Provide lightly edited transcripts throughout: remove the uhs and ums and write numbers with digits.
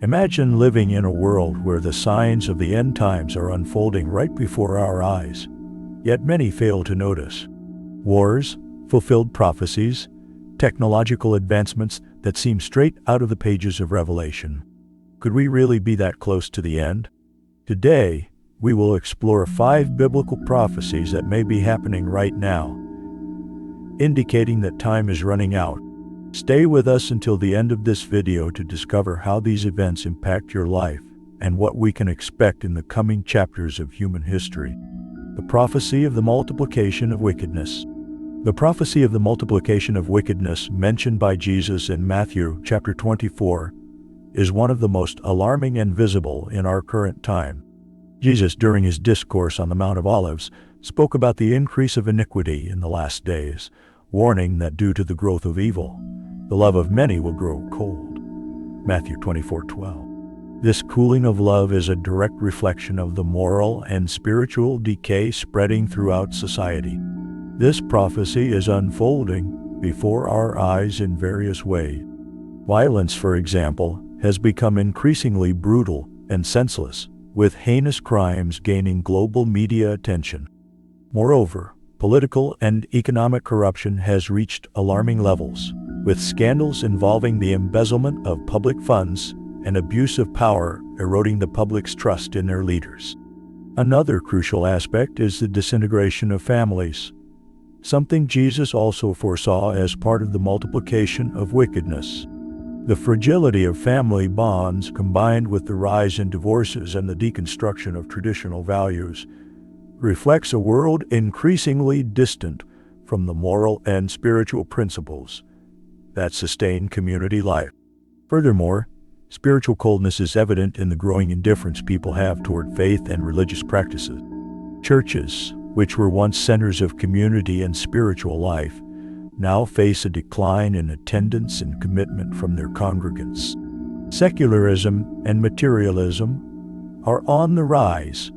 Imagine living in a world where the signs of the end times are unfolding right before our eyes, yet many fail to notice. Wars, fulfilled prophecies, technological advancements that seem straight out of the pages of Revelation. Could we really be that close to the end? Today, we will explore 5 biblical prophecies that may be happening right now, indicating that time is running out. Stay with us until the end of this video to discover how these events impact your life and what we can expect in the coming chapters of human history. The prophecy of the multiplication of wickedness. The prophecy of the multiplication of wickedness mentioned by Jesus in Matthew chapter 24 is one of the most alarming and visible in our current time. Jesus, during his discourse on the Mount of Olives, spoke about the increase of iniquity in the last days, warning that due to the growth of evil, the love of many will grow cold. Matthew 24:12. This cooling of love is a direct reflection of the moral and spiritual decay spreading throughout society. This prophecy is unfolding before our eyes in various ways. Violence, for example, has become increasingly brutal and senseless, with heinous crimes gaining global media attention. Moreover, political and economic corruption has reached alarming levels, with scandals involving the embezzlement of public funds and abuse of power eroding the public's trust in their leaders. Another crucial aspect is the disintegration of families, something Jesus also foresaw as part of the multiplication of wickedness. The fragility of family bonds, combined with the rise in divorces and the deconstruction of traditional values, reflects a world increasingly distant from the moral and spiritual principles that sustain community life. Furthermore, spiritual coldness is evident in the growing indifference people have toward faith and religious practices. Churches, which were once centers of community and spiritual life, now face a decline in attendance and commitment from their congregants. Secularism and materialism are on the rise,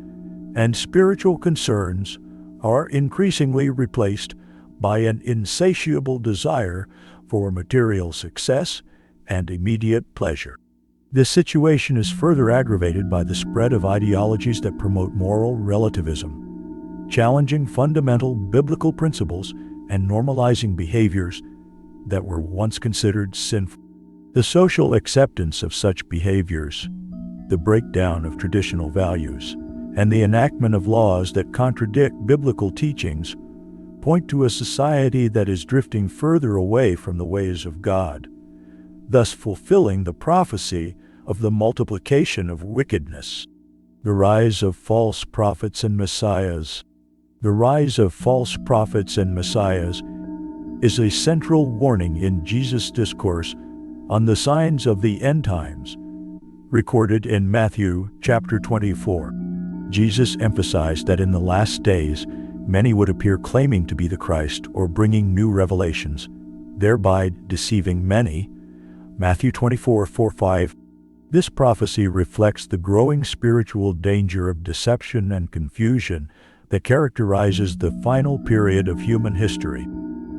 and spiritual concerns are increasingly replaced by an insatiable desire for material success and immediate pleasure. This situation is further aggravated by the spread of ideologies that promote moral relativism, challenging fundamental biblical principles and normalizing behaviors that were once considered sinful. The social acceptance of such behaviors, the breakdown of traditional values, and the enactment of laws that contradict biblical teachings point to a society that is drifting further away from the ways of God, thus fulfilling the prophecy of the multiplication of wickedness. The rise of false prophets and messiahs. The rise of false prophets and messiahs is a central warning in Jesus' discourse on the signs of the end times, recorded in Matthew chapter 24. Jesus emphasized that in the last days, many would appear claiming to be the Christ or bringing new revelations, thereby deceiving many. Matthew 24:4-5. This prophecy reflects the growing spiritual danger of deception and confusion that characterizes the final period of human history.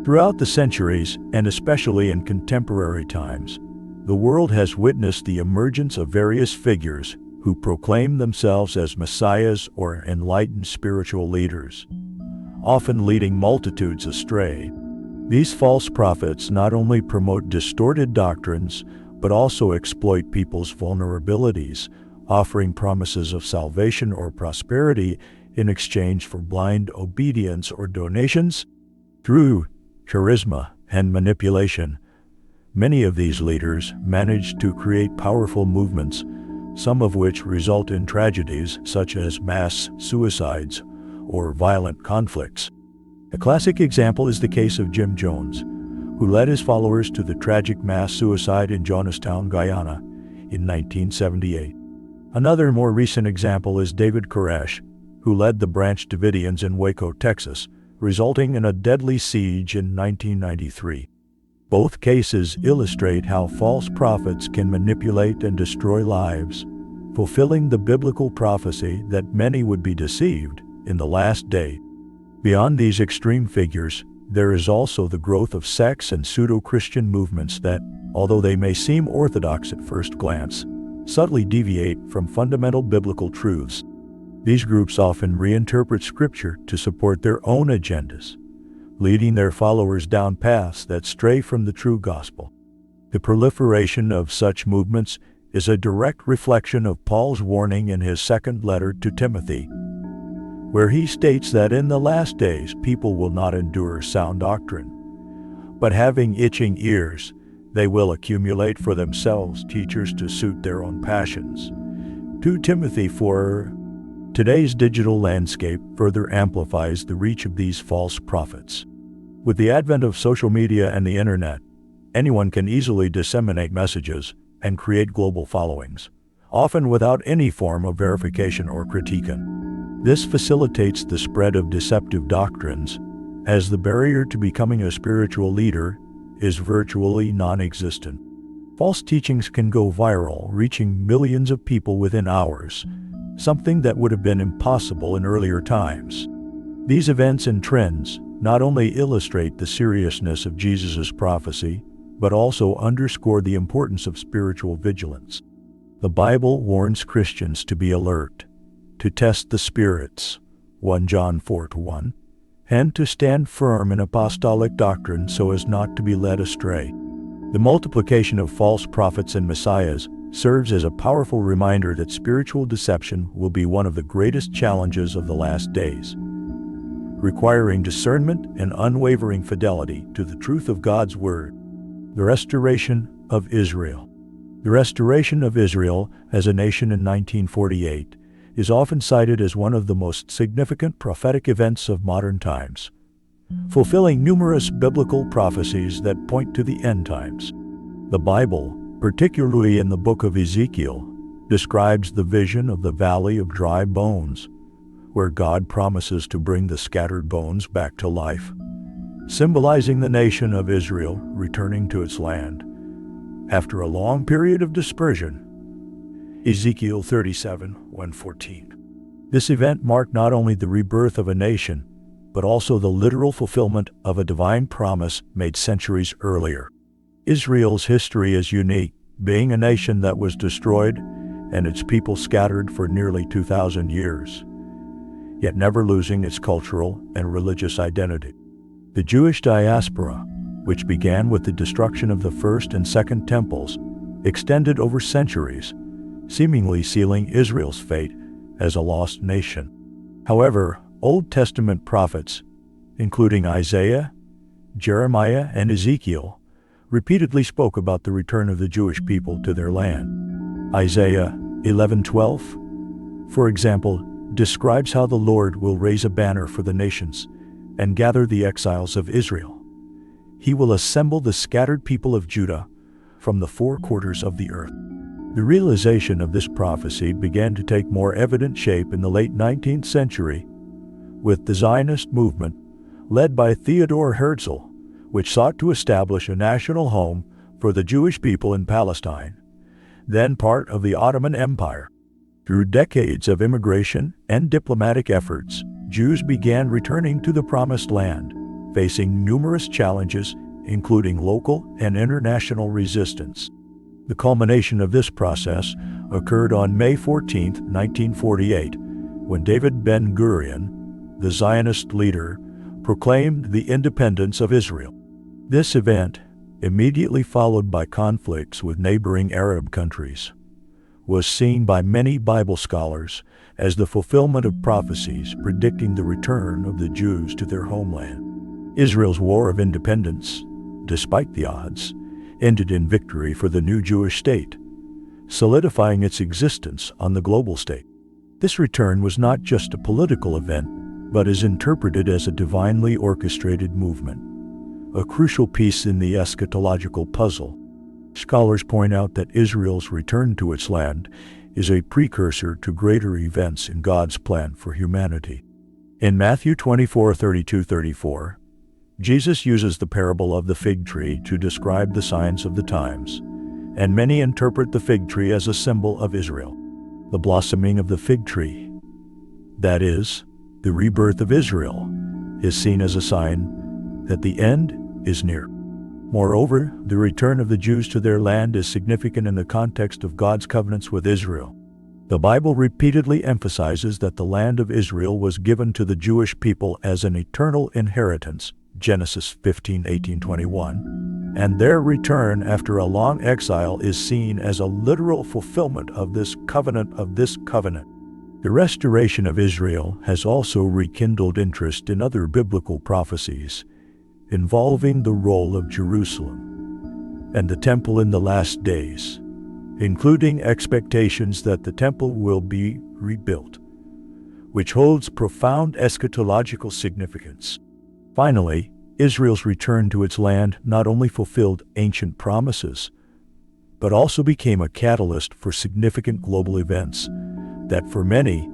Throughout the centuries, and especially in contemporary times, the world has witnessed the emergence of various figures who proclaim themselves as messiahs or enlightened spiritual leaders, often leading multitudes astray. These false prophets not only promote distorted doctrines, but also exploit people's vulnerabilities, offering promises of salvation or prosperity in exchange for blind obedience or donations. Through charisma and manipulation, many of these leaders manage to create powerful movements, some of which result in tragedies such as mass suicides or violent conflicts. A classic example is the case of Jim Jones, who led his followers to the tragic mass suicide in Johnstown, Guyana, in 1978. Another more recent example is David Koresh, who led the Branch Davidians in Waco, Texas, resulting in a deadly siege in 1993. Both cases illustrate how false prophets can manipulate and destroy lives, fulfilling the biblical prophecy that many would be deceived in the last day. Beyond these extreme figures, there is also the growth of sects and pseudo-Christian movements that, although they may seem orthodox at first glance, subtly deviate from fundamental biblical truths. These groups often reinterpret Scripture to support their own agendas, leading their followers down paths that stray from the true gospel. The proliferation of such movements is a direct reflection of Paul's warning in his second letter to Timothy, where he states that in the last days people will not endure sound doctrine, but having itching ears, they will accumulate for themselves teachers to suit their own passions. 2 Timothy 4. Today's digital landscape further amplifies the reach of these false prophets. With the advent of social media and the internet, anyone can easily disseminate messages and create global followings, often without any form of verification or critique. This facilitates the spread of deceptive doctrines, as the barrier to becoming a spiritual leader is virtually non-existent. False teachings can go viral, reaching millions of people within hours, something that would have been impossible in earlier times. These events and trends not only illustrate the seriousness of Jesus' prophecy, but also underscore the importance of spiritual vigilance. The Bible warns Christians to be alert, to test the spirits, 1 John 4:1, and to stand firm in apostolic doctrine so as not to be led astray. The multiplication of false prophets and messiahs serves as a powerful reminder that spiritual deception will be one of the greatest challenges of the last days, requiring discernment and unwavering fidelity to the truth of God's Word. The restoration of Israel. The restoration of Israel as a nation in 1948 is often cited as one of the most significant prophetic events of modern times, fulfilling numerous biblical prophecies that point to the end times. The Bible, particularly in the book of Ezekiel, describes the vision of the valley of dry bones, where God promises to bring the scattered bones back to life, symbolizing the nation of Israel returning to its land after a long period of dispersion. Ezekiel 37:1-14. This event marked not only the rebirth of a nation, but also the literal fulfillment of a divine promise made centuries earlier. Israel's history is unique, being a nation that was destroyed and its people scattered for nearly 2,000 years, yet never losing its cultural and religious identity. The Jewish diaspora, which began with the destruction of the first and second temples, extended over centuries, seemingly sealing Israel's fate as a lost nation. However, Old Testament prophets, including Isaiah, Jeremiah, and Ezekiel, repeatedly spoke about the return of the Jewish people to their land. Isaiah 11:12, for example, describes how the Lord will raise a banner for the nations and gather the exiles of Israel. He will assemble the scattered people of Judah from the four quarters of the earth. The realization of this prophecy began to take more evident shape in the late 19th century with the Zionist movement led by Theodor Herzl, which sought to establish a national home for the Jewish people in Palestine, then part of the Ottoman Empire. Through decades of immigration and diplomatic efforts, Jews began returning to the Promised Land, facing numerous challenges, including local and international resistance. The culmination of this process occurred on May 14, 1948, when David Ben-Gurion, the Zionist leader, proclaimed the independence of Israel. This event, immediately followed by conflicts with neighboring Arab countries, was seen by many Bible scholars as the fulfillment of prophecies predicting the return of the Jews to their homeland. Israel's War of Independence, despite the odds, ended in victory for the new Jewish state, solidifying its existence on the global stage. This return was not just a political event, but is interpreted as a divinely orchestrated movement, a crucial piece in the eschatological puzzle. Scholars point out that Israel's return to its land is a precursor to greater events in God's plan for humanity. In Matthew 24:32-34, Jesus uses the parable of the fig tree to describe the signs of the times, and many interpret the fig tree as a symbol of Israel. The blossoming of the fig tree, that is, the rebirth of Israel, is seen as a sign that the end is near. Moreover, the return of the Jews to their land is significant in the context of God's covenants with Israel. The Bible repeatedly emphasizes that the land of Israel was given to the Jewish people as an eternal inheritance, Genesis 15:18-21, and their return after a long exile is seen as a literal fulfillment of this covenant. The restoration of Israel has also rekindled interest in other biblical prophecies involving the role of Jerusalem and the temple in the last days, including expectations that the temple will be rebuilt, which holds profound eschatological significance. Finally, Israel's return to its land not only fulfilled ancient promises, but also became a catalyst for significant global events that, for many,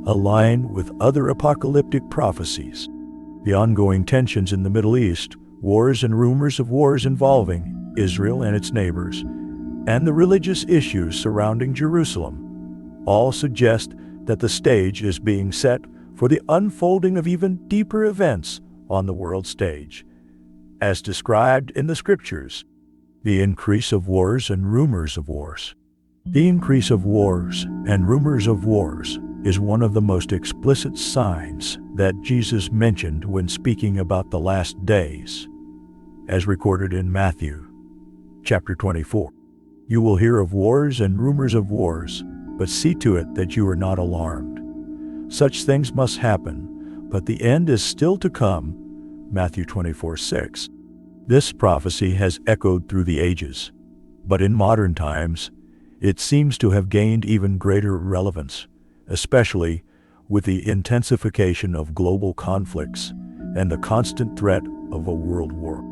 align with other apocalyptic prophecies. The ongoing tensions in the Middle East, wars and rumors of wars involving Israel and its neighbors, and the religious issues surrounding Jerusalem all suggest that the stage is being set for the unfolding of even deeper events on the world stage, as described in the Scriptures. The increase of wars and rumors of wars. The increase of wars and rumors of wars is one of the most explicit signs that Jesus mentioned when speaking about the last days, as recorded in Matthew chapter 24. You will hear of wars and rumors of wars, but see to it that you are not alarmed. Such things must happen, but the end is still to come. Matthew 24:6. This prophecy has echoed through the ages, but in modern times, it seems to have gained even greater relevance, especially with the intensification of global conflicts and the constant threat of a world war.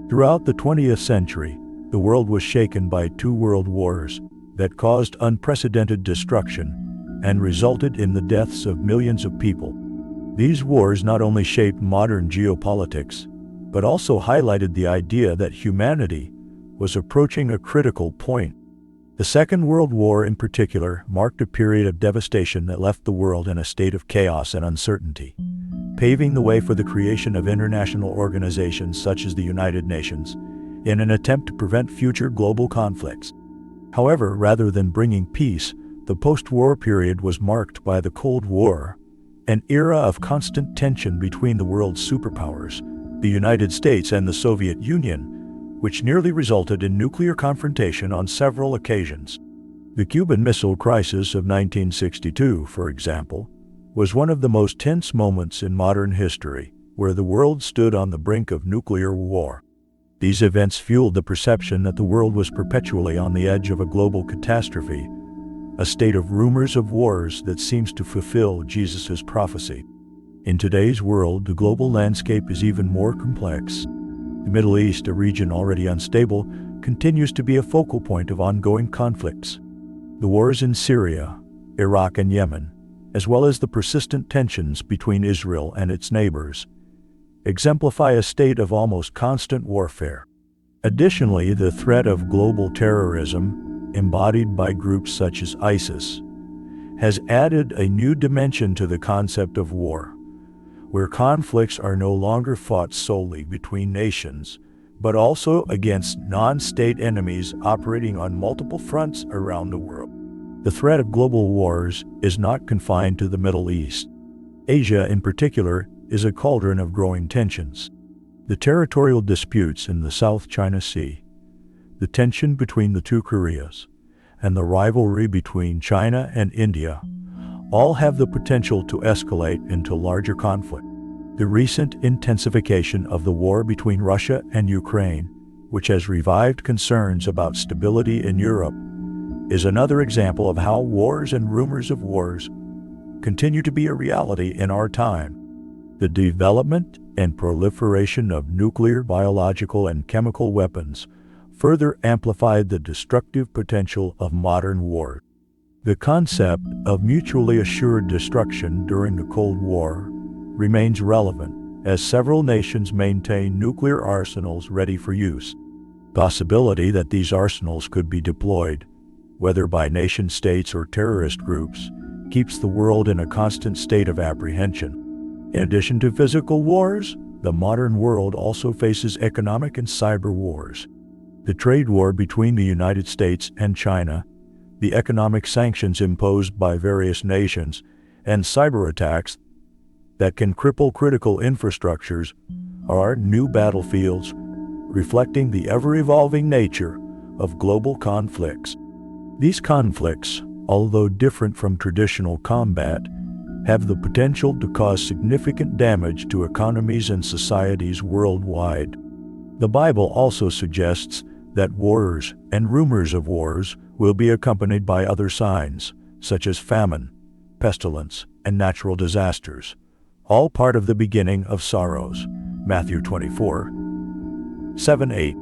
Throughout the 20th century, the world was shaken by 2 world wars that caused unprecedented destruction and resulted in the deaths of millions of people. These wars not only shaped modern geopolitics, but also highlighted the idea that humanity was approaching a critical point. The Second World War in particular marked a period of devastation that left the world in a state of chaos and uncertainty, paving the way for the creation of international organizations such as the United Nations in an attempt to prevent future global conflicts. However, rather than bringing peace, the post-war period was marked by the Cold War, an era of constant tension between the world's superpowers, the United States and the Soviet Union, which nearly resulted in nuclear confrontation on several occasions. The Cuban Missile Crisis of 1962, for example, was one of the most tense moments in modern history, where the world stood on the brink of nuclear war. These events fueled the perception that the world was perpetually on the edge of a global catastrophe, a state of rumors of wars that seems to fulfill Jesus' prophecy. In today's world, the global landscape is even more complex. The Middle East, a region already unstable, continues to be a focal point of ongoing conflicts. The wars in Syria, Iraq, and Yemen, as well as the persistent tensions between Israel and its neighbors, exemplify a state of almost constant warfare. Additionally, the threat of global terrorism, embodied by groups such as ISIS, has added a new dimension to the concept of war, where conflicts are no longer fought solely between nations, but also against non-state enemies operating on multiple fronts around the world. The threat of global wars is not confined to the Middle East. Asia, in particular, is a cauldron of growing tensions. The territorial disputes in the South China Sea, the tension between the 2 Koreas, and the rivalry between China and India all have the potential to escalate into larger conflict. The recent intensification of the war between Russia and Ukraine, which has revived concerns about stability in Europe, is another example of how wars and rumors of wars continue to be a reality in our time. The development and proliferation of nuclear, biological, and chemical weapons further amplified the destructive potential of modern war. The concept of mutually assured destruction during the Cold War remains relevant as several nations maintain nuclear arsenals ready for use. The possibility that these arsenals could be deployed, whether by nation-states or terrorist groups, keeps the world in a constant state of apprehension. In addition to physical wars, The modern world also faces economic and cyber wars. The trade war between the United States and China, the economic sanctions imposed by various nations, and cyber attacks that can cripple critical infrastructures are new battlefields, reflecting the ever-evolving nature of global conflicts. These conflicts, although different from traditional combat, have the potential to cause significant damage to economies and societies worldwide. The Bible also suggests that wars and rumors of wars will be accompanied by other signs, such as famine, pestilence, and natural disasters, all part of the beginning of sorrows. Matthew 24:7-8.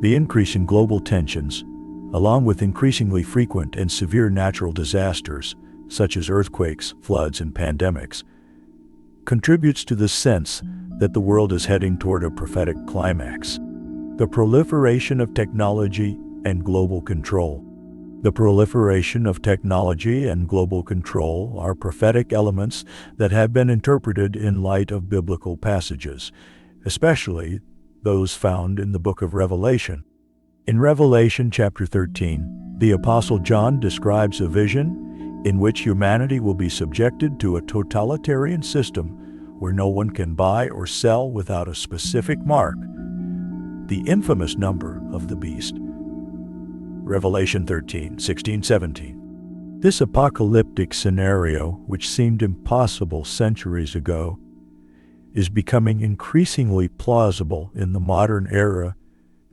The increase in global tensions, along with increasingly frequent and severe natural disasters, such as earthquakes, floods, and pandemics, contributes to the sense that the world is heading toward a prophetic climax. The proliferation of technology and global control. The proliferation of technology and global control are prophetic elements that have been interpreted in light of biblical passages, especially those found in the book of Revelation. In Revelation chapter 13, the Apostle John describes a vision in which humanity will be subjected to a totalitarian system where no one can buy or sell without a specific mark, the infamous number of the beast. Revelation 13:16-17. This apocalyptic scenario, which seemed impossible centuries ago, is becoming increasingly plausible in the modern era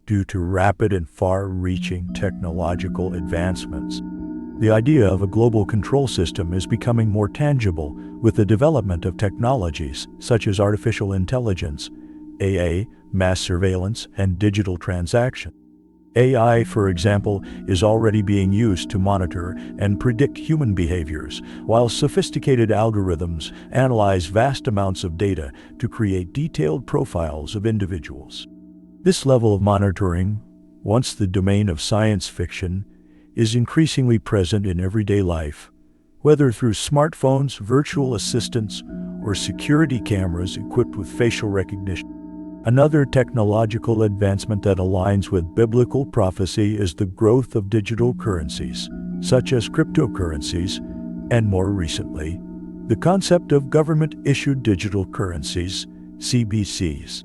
due to rapid and far-reaching technological advancements. The idea of a global control system is becoming more tangible with the development of technologies such as artificial intelligence, AI, mass surveillance, and digital transaction. AI, for example, is already being used to monitor and predict human behaviors, while sophisticated algorithms analyze vast amounts of data to create detailed profiles of individuals. This level of monitoring, once the domain of science fiction, is increasingly present in everyday life, whether through smartphones, virtual assistants, or security cameras equipped with facial recognition. Another technological advancement that aligns with biblical prophecy is the growth of digital currencies, such as cryptocurrencies, and more recently, the concept of government-issued digital currencies, CBCs.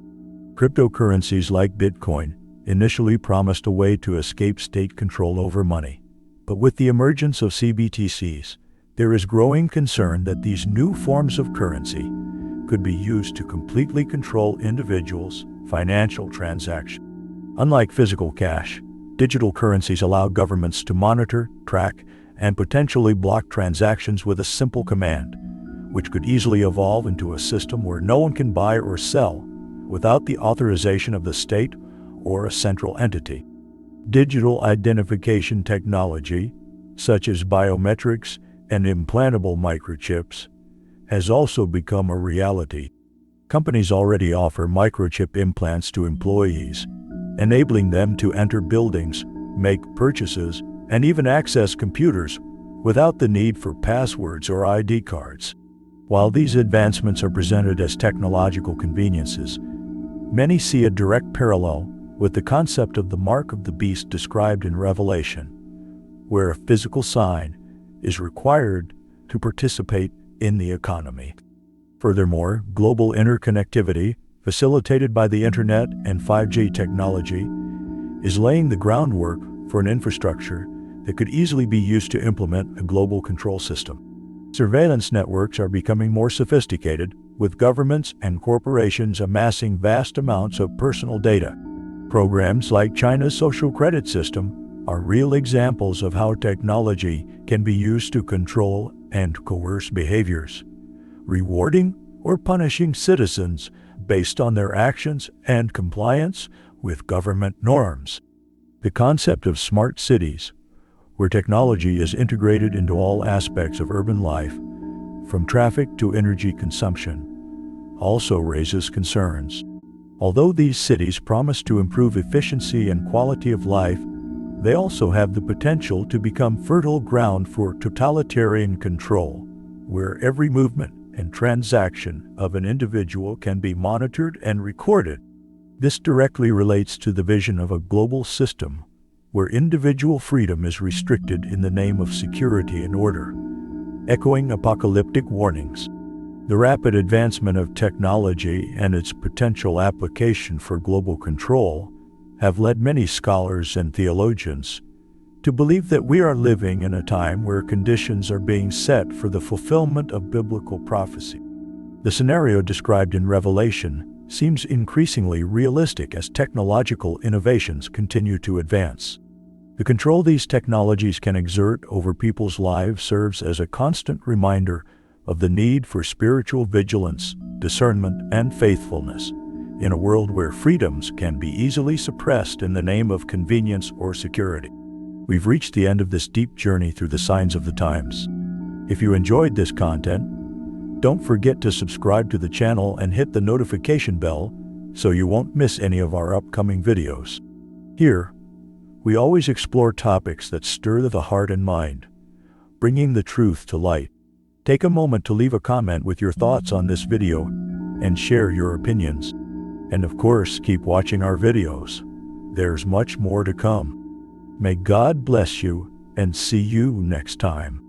Cryptocurrencies like Bitcoin initially promised a way to escape state control over money. But with the emergence of CBTCs, there is growing concern that these new forms of currency could be used to completely control individuals' financial transactions. Unlike physical cash, digital currencies allow governments to monitor, track, and potentially block transactions with a simple command, which could easily evolve into a system where no one can buy or sell without the authorization of the state or a central entity. Digital identification technology, such as biometrics and implantable microchips, has also become a reality. Companies already offer microchip implants to employees, enabling them to enter buildings, make purchases, and even access computers without the need for passwords or ID cards. While these advancements are presented as technological conveniences, many see a direct parallel with the concept of the mark of the beast described in Revelation, where a physical sign is required to participate in the economy. Furthermore, global interconnectivity, facilitated by the Internet and 5G technology, is laying the groundwork for an infrastructure that could easily be used to implement a global control system. Surveillance networks are becoming more sophisticated, with governments and corporations amassing vast amounts of personal data. Programs like China's social credit system are real examples of how technology can be used to control and coerce behaviors, rewarding or punishing citizens based on their actions and compliance with government norms. The concept of smart cities, where technology is integrated into all aspects of urban life, from traffic to energy consumption, also raises concerns. Although these cities promise to improve efficiency and quality of life, they also have the potential to become fertile ground for totalitarian control, where every movement and transaction of an individual can be monitored and recorded. This directly relates to the vision of a global system where individual freedom is restricted in the name of security and order, echoing apocalyptic warnings. The rapid advancement of technology and its potential application for global control have led many scholars and theologians to believe that we are living in a time where conditions are being set for the fulfillment of biblical prophecy. The scenario described in Revelation seems increasingly realistic as technological innovations continue to advance. The control these technologies can exert over people's lives serves as a constant reminder of the need for spiritual vigilance, discernment, and faithfulness in a world where freedoms can be easily suppressed in the name of convenience or security. We've reached the end of this deep journey through the signs of the times. If you enjoyed this content, don't forget to subscribe to the channel and hit the notification bell so you won't miss any of our upcoming videos. Here, we always explore topics that stir the heart and mind, bringing the truth to light. Take a moment to leave a comment with your thoughts on this video and share your opinions. And of course, keep watching our videos. There's much more to come. May God bless you and see you next time.